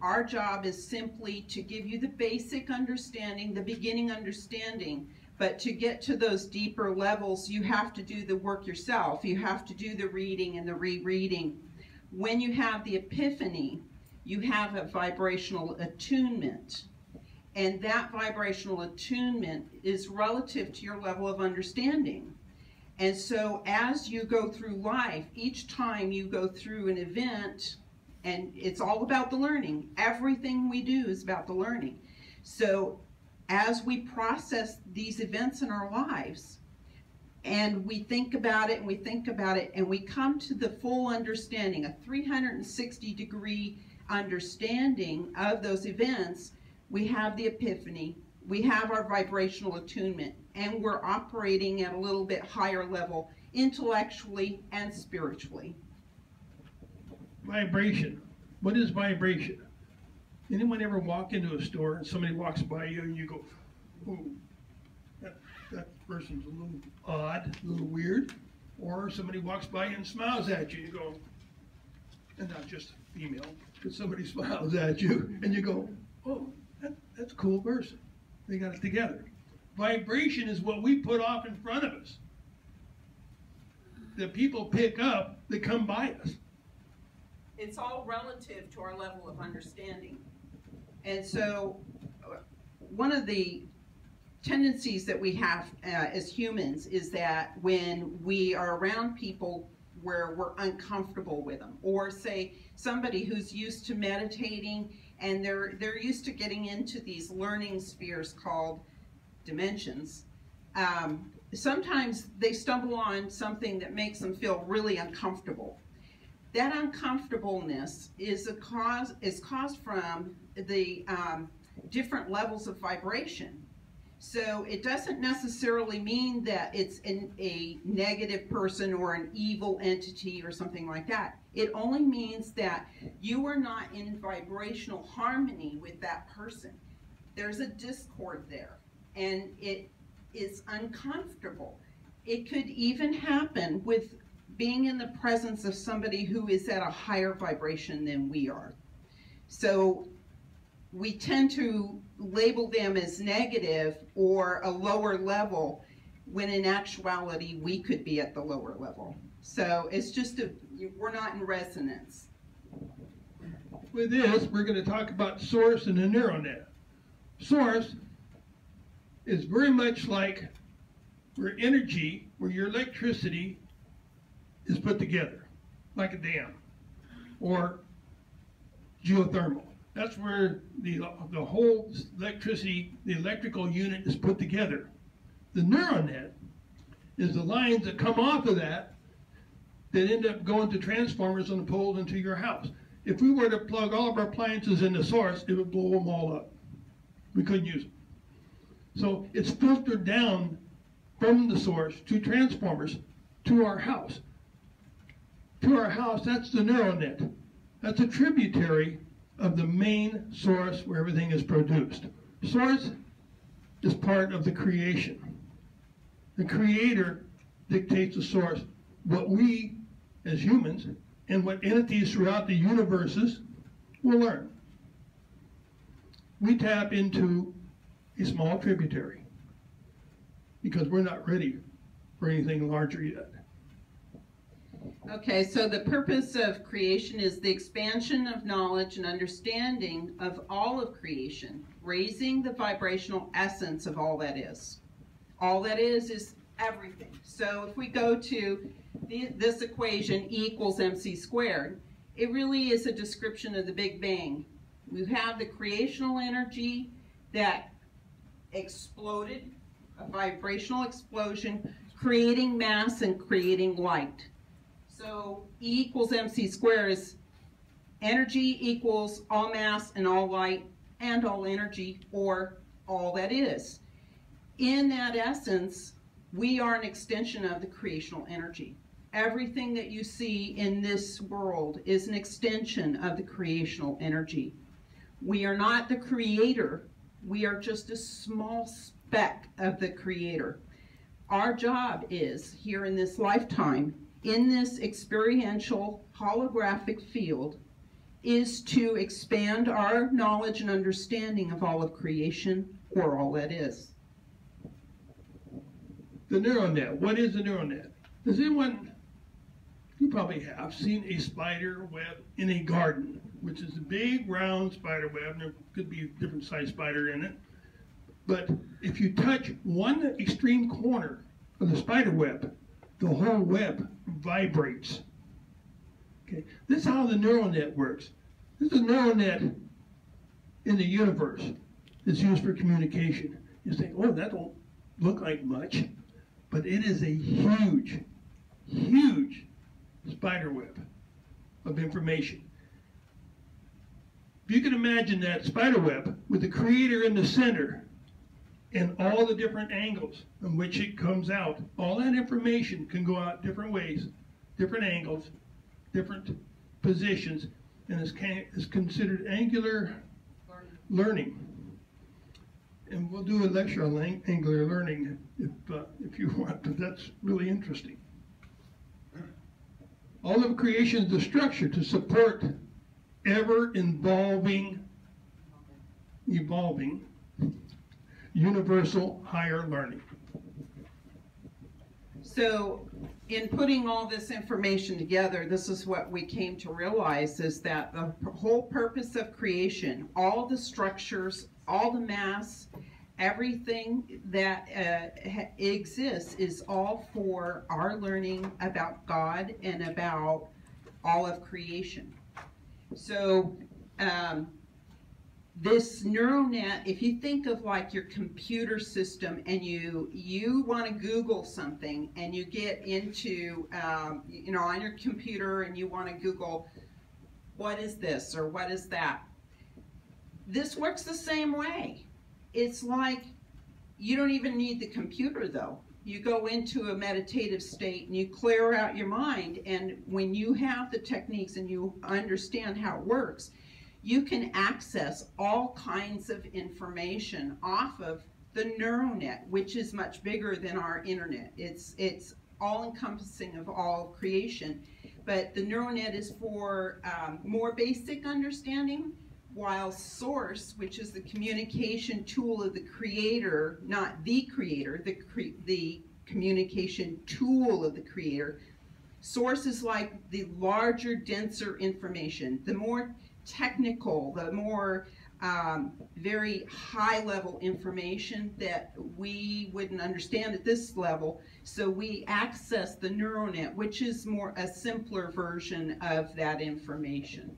our job is simply to give you the basic understanding, the beginning understanding, but to get to those deeper levels, you have to do the work yourself. You have to do the reading and the rereading. When you have the epiphany, you have a vibrational attunement. And that vibrational attunement is relative to your level of understanding. And so as you go through life, each time you go through an event, and it's all about the learning. Everything we do is about the learning. So as we process these events in our lives, and we think about it, and we think about it, and we come to the full understanding, a 360-degree understanding of those events, we have the epiphany, we have our vibrational attunement, and we're operating at a little bit higher level, intellectually and spiritually. Vibration. What is vibration? Anyone ever walk into a store and somebody walks by you and you go, oh, that person's a little odd, a little weird? Or somebody walks by and smiles at you, you go, and not just female, but somebody smiles at you and you go, oh, that's a cool person. They got it together. Vibration is what we put off in front of us. The people pick up that come by us. It's all relative to our level of understanding. And so one of the tendencies that we have as humans is that when we are around people where we're uncomfortable with them, or say somebody who's used to meditating and they're used to getting into these learning spheres called dimensions, sometimes they stumble on something that makes them feel really uncomfortable. That uncomfortableness is caused from the different levels of vibration. So it doesn't necessarily mean that it's a negative person or an evil entity or something like that. It only means that you are not in vibrational harmony with that person. There's a discord there, and it is uncomfortable. It could even happen with being in the presence of somebody who is at a higher vibration than we are. So we tend to label them as negative or a lower level, when in actuality we could be at the lower level. So it's just we're not in resonance. With this, we're going to talk about source and the neural net. Source is very much like where energy, where your electricity is put together, like a dam, or geothermal. That's where the whole electricity, the electrical unit is put together. The neural net is the lines that come off of that end up going to transformers and pulled into your house. If we were to plug all of our appliances in the source, it would blow them all up. We couldn't use them. So it's filtered down from the source to transformers to our house. To our house, that's the neural net. That's a tributary of the main source where everything is produced. Source is part of the creation. The creator dictates the source. What we, as humans, and what entities throughout the universes will learn. We tap into a small tributary because we're not ready for anything larger yet. Okay, so the purpose of creation is the expansion of knowledge and understanding of all of creation, raising the vibrational essence of all that is. All that is everything. So if we go to this equation, E equals mc squared, it really is a description of the Big Bang. We have the creational energy that exploded, a vibrational explosion, creating mass and creating light. So E equals mc squared is energy equals all mass and all light and all energy, or all that is. In that essence, we are an extension of the creational energy. Everything that you see in this world is an extension of the creational energy. We are not the creator. We are just a small speck of the creator. Our job is, here in this lifetime, in this experiential holographic field, is to expand our knowledge and understanding of all of creation, or all that is. The neural net. What is a neural net? Does anyone, you probably have, seen a spider web in a garden, which is a big round spider web. There could be a different size spider in it. But if you touch one extreme corner of the spider web, the whole web vibrates. Okay, this is how the neural net works. This is a neural net in the universe that's used for communication. You think, oh, that don't look like much, but it is a huge, huge spider web of information. If you can imagine that spider web with the creator in the center and all the different angles in which it comes out, all that information can go out different ways, different angles, different positions, and is considered angular learning. And we'll do a lecture on angular learning if you want, but that's really interesting. All of creation is the structure to support ever-evolving, universal higher learning. So in putting all this information together, this is what we came to realize, is that the whole purpose of creation, all the structures, all the mass, everything that exists is all for our learning about God and about all of creation. So this neural net, if you think of like your computer system and you want to Google something and you get into, you know, on your computer and you want to Google, what is this or what is that? This works the same way. It's like you don't even need the computer though. You go into a meditative state and you clear out your mind, and when you have the techniques and you understand how it works, you can access all kinds of information off of the neural net, which is much bigger than our internet. It's all-encompassing of all creation, but the neural net is for more basic understanding, while source, which is the communication tool of the creator, not the creator, the communication tool of the creator, source is like the larger, denser information. The more technical, the more very high-level information that we wouldn't understand at this level, so we access the neural net, which is more a simpler version of that information.